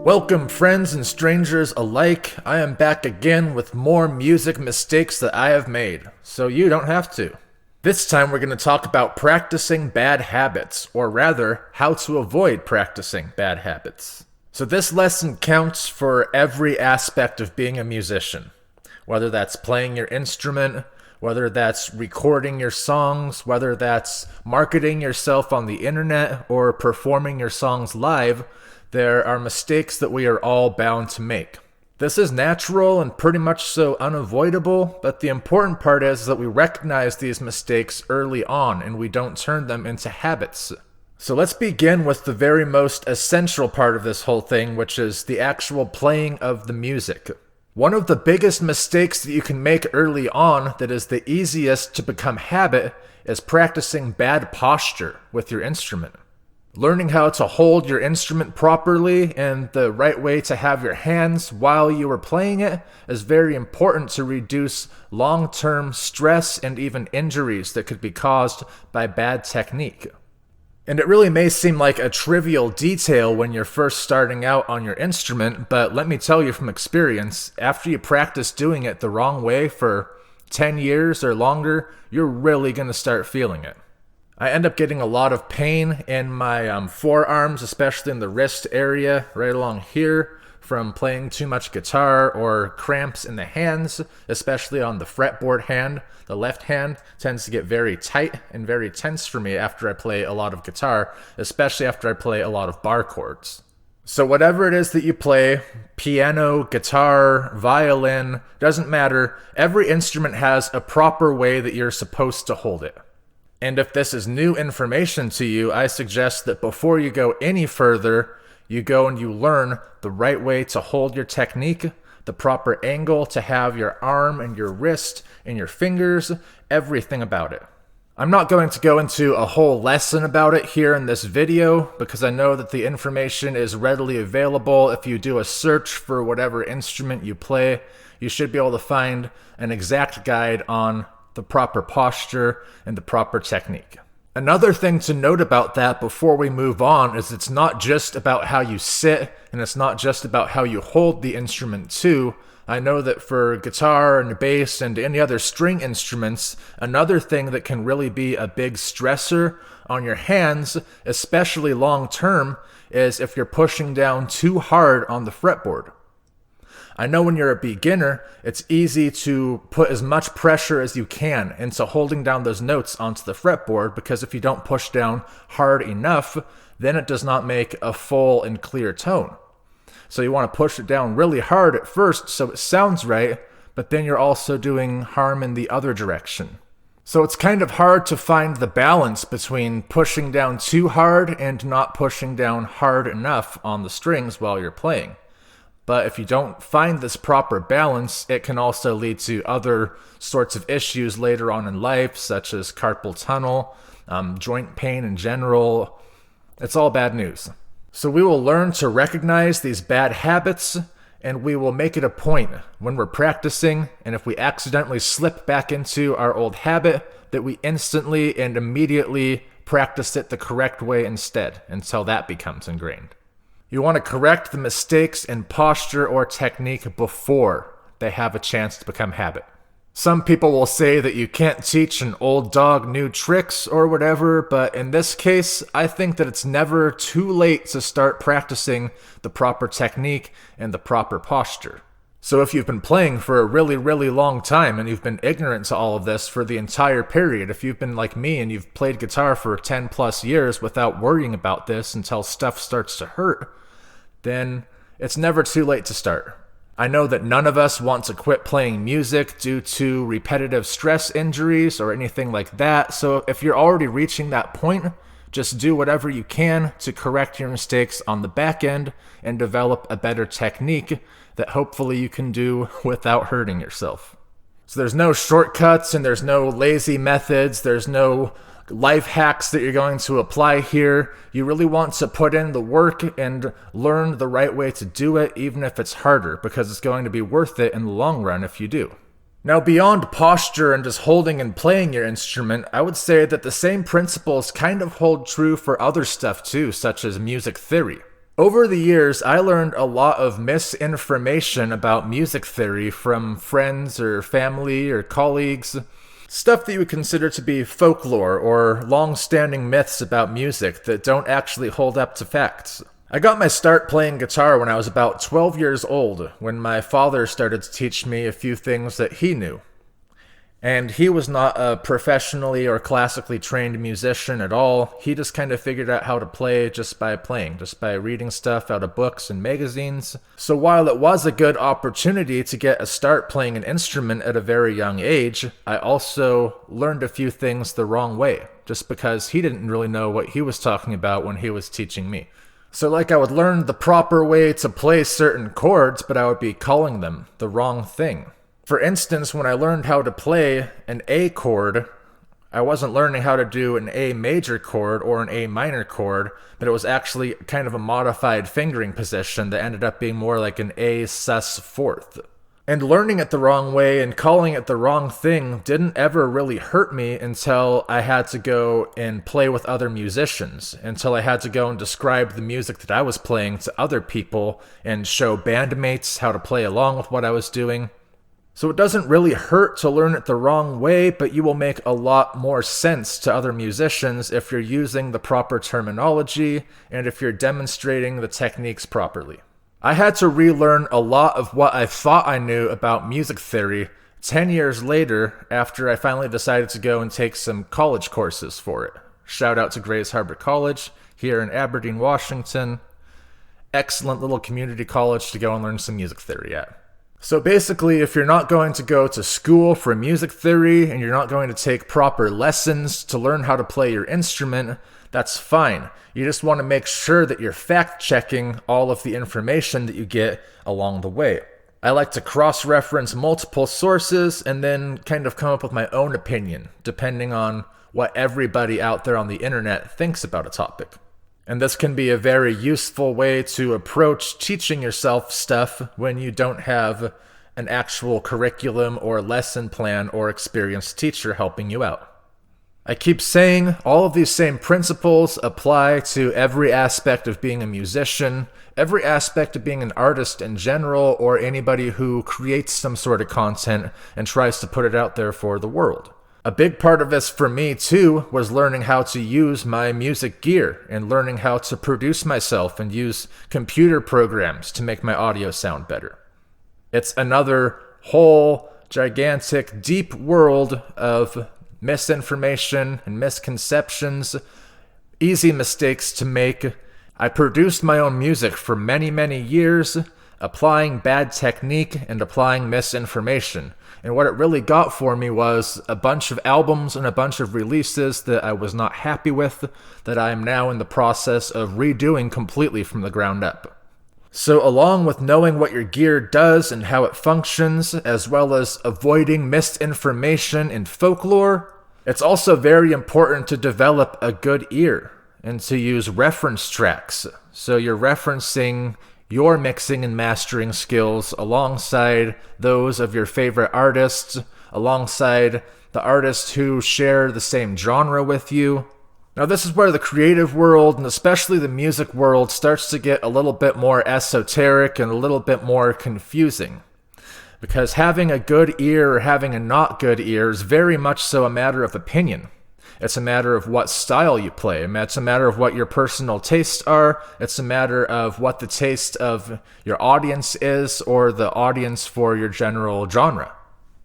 Welcome, friends and strangers alike. I am back again with more music mistakes that I have made, so you don't have to. This time we're going to talk about practicing bad habits, or rather, how to avoid practicing bad habits. So this lesson counts for every aspect of being a musician, whether that's playing your instrument, whether that's recording your songs, whether that's marketing yourself on the internet, or performing your songs live. There are mistakes that we are all bound to make. This is natural and pretty much so unavoidable, but the important part is that we recognize these mistakes early on and we don't turn them into habits. So let's begin with the very most essential part of this whole thing, which is the actual playing of the music. One of the biggest mistakes that you can make early on that is the easiest to become habit is practicing bad posture with your instrument. Learning how to hold your instrument properly and the right way to have your hands while you are playing it is very important to reduce long-term stress and even injuries that could be caused by bad technique. And it really may seem like a trivial detail when you're first starting out on your instrument, but let me tell you from experience, after you practice doing it the wrong way for 10 years or longer, you're really going to start feeling it. I end up getting a lot of pain in my forearms, especially in the wrist area, right along here, from playing too much guitar, or cramps in the hands, especially on the fretboard hand. The left hand tends to get very tight and very tense for me after I play a lot of guitar, especially after I play a lot of bar chords. So whatever it is that you play, piano, guitar, violin, doesn't matter, every instrument has a proper way that you're supposed to hold it. And if this is new information to you, I suggest that before you go any further, you go and you learn the right way to hold your technique, the proper angle to have your arm and your wrist and your fingers, everything about it. I'm not going to go into a whole lesson about it here in this video because I know that the information is readily available. If you do a search for whatever instrument you play, you should be able to find an exact guide on the proper posture and the proper technique. Another thing to note about that before we move on is it's not just about how you sit and it's not just about how you hold the instrument too. I know that for guitar and bass and any other string instruments, another thing that can really be a big stressor on your hands, especially long term, is if you're pushing down too hard on the fretboard. I know when you're a beginner, it's easy to put as much pressure as you can into holding down those notes onto the fretboard, because if you don't push down hard enough, then it does not make a full and clear tone. So you want to push it down really hard at first so it sounds right, but then you're also doing harm in the other direction. So it's kind of hard to find the balance between pushing down too hard and not pushing down hard enough on the strings while you're playing. But if you don't find this proper balance, it can also lead to other sorts of issues later on in life, such as carpal tunnel, joint pain in general. It's all bad news. So we will learn to recognize these bad habits, and we will make it a point when we're practicing, and if we accidentally slip back into our old habit, that we instantly and immediately practice it the correct way instead, until that becomes ingrained. You want to correct the mistakes in posture or technique before they have a chance to become habit. Some people will say that you can't teach an old dog new tricks or whatever, but in this case, I think that it's never too late to start practicing the proper technique and the proper posture. So if you've been playing for a really, really long time and you've been ignorant to all of this for the entire period, if you've been like me and you've played guitar for 10 plus years without worrying about this until stuff starts to hurt, then it's never too late to start. I know that none of us want to quit playing music due to repetitive stress injuries or anything like that, so if you're already reaching that point, just do whatever you can to correct your mistakes on the back end and develop a better technique that hopefully you can do without hurting yourself. So there's no shortcuts and there's no lazy methods, there's no life hacks that you're going to apply here. You really want to put in the work and learn the right way to do it, even if it's harder, because it's going to be worth it in the long run if you do. Now, beyond posture and just holding and playing your instrument, I would say that the same principles kind of hold true for other stuff too, such as music theory. Over the years, I learned a lot of misinformation about music theory from friends or family or colleagues. Stuff that you would consider to be folklore or long-standing myths about music that don't actually hold up to facts. I got my start playing guitar when I was about 12 years old, when my father started to teach me a few things that he knew. And he was not a professionally or classically trained musician at all. He just kind of figured out how to play just by playing, just by reading stuff out of books and magazines. So while it was a good opportunity to get a start playing an instrument at a very young age, I also learned a few things the wrong way, just because he didn't really know what he was talking about when he was teaching me. So I would learn the proper way to play certain chords, but I would be calling them the wrong thing. For instance, when I learned how to play an A chord, I wasn't learning how to do an A major chord or an A minor chord, but it was actually kind of a modified fingering position that ended up being more like an A sus fourth. And learning it the wrong way and calling it the wrong thing didn't ever really hurt me until I had to go and play with other musicians, until I had to go and describe the music that I was playing to other people and show bandmates how to play along with what I was doing. So it doesn't really hurt to learn it the wrong way, but you will make a lot more sense to other musicians if you're using the proper terminology and if you're demonstrating the techniques properly. I had to relearn a lot of what I thought I knew about music theory 10 years later after I finally decided to go and take some college courses for it. Shout out to Grays Harbor College here in Aberdeen, Washington. Excellent little community college to go and learn some music theory at. So basically, if you're not going to go to school for music theory and you're not going to take proper lessons to learn how to play your instrument, that's fine. You just want to make sure that you're fact-checking all of the information that you get along the way. I like to cross-reference multiple sources and then kind of come up with my own opinion, depending on what everybody out there on the internet thinks about a topic. And this can be a very useful way to approach teaching yourself stuff when you don't have an actual curriculum or lesson plan or experienced teacher helping you out. I keep saying all of these same principles apply to every aspect of being a musician, every aspect of being an artist in general, or anybody who creates some sort of content and tries to put it out there for the world. A big part of this for me, too, was learning how to use my music gear and learning how to produce myself and use computer programs to make my audio sound better. It's another whole, gigantic, deep world of misinformation and misconceptions, easy mistakes to make. I produced my own music for many, many years, applying bad technique and applying misinformation. And what it really got for me was a bunch of albums and a bunch of releases that I was not happy with, that I am now in the process of redoing completely from the ground up. So along with knowing what your gear does and how it functions, as well as avoiding misinformation and folklore, it's also very important to develop a good ear and to use reference tracks. So you're referencing your mixing and mastering skills alongside those of your favorite artists, alongside the artists who share the same genre with you. Now this is where the creative world, and especially the music world, starts to get a little bit more esoteric and a little bit more confusing. Because having a good ear or having a not good ear is very much so a matter of opinion. It's a matter of what style you play. It's a matter of what your personal tastes are. It's a matter of what the taste of your audience is or the audience for your general genre.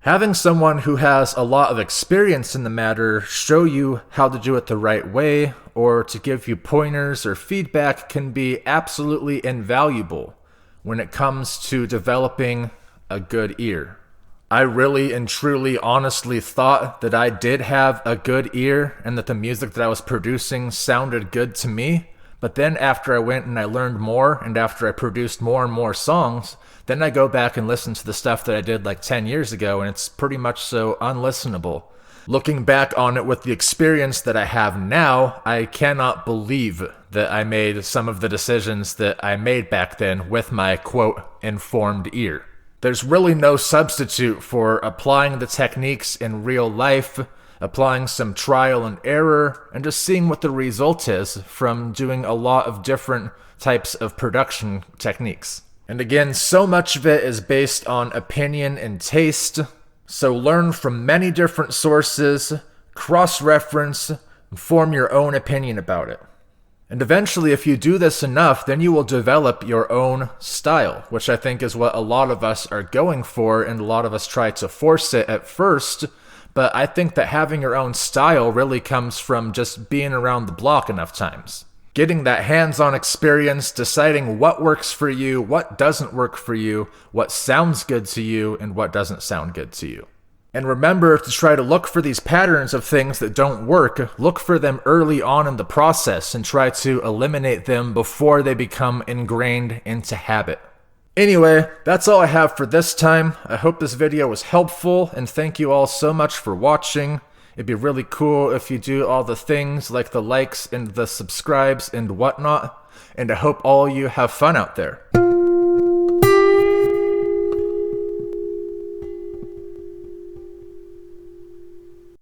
Having someone who has a lot of experience in the matter show you how to do it the right way or to give you pointers or feedback can be absolutely invaluable when it comes to developing a good ear. I really and truly honestly thought that I did have a good ear and that the music that I was producing sounded good to me. But then after I went and I learned more and after I produced more and more songs, then I go back and listen to the stuff that I did like 10 years ago and it's pretty much so unlistenable. Looking back on it with the experience that I have now, I cannot believe that I made some of the decisions that I made back then with my, quote, informed ear. There's really no substitute for applying the techniques in real life, applying some trial and error, and just seeing what the result is from doing a lot of different types of production techniques. And again, so much of it is based on opinion and taste, so learn from many different sources, cross-reference, and form your own opinion about it. And eventually, if you do this enough, then you will develop your own style, which I think is what a lot of us are going for, and a lot of us try to force it at first. But I think that having your own style really comes from just being around the block enough times. Getting that hands-on experience, deciding what works for you, what doesn't work for you, what sounds good to you, and what doesn't sound good to you. And remember to try to look for these patterns of things that don't work, look for them early on in the process and try to eliminate them before they become ingrained into habit. Anyway, that's all I have for this time. I hope this video was helpful, and thank you all so much for watching. It'd be really cool if you do all the things like the likes and the subscribes and whatnot, and I hope all you have fun out there.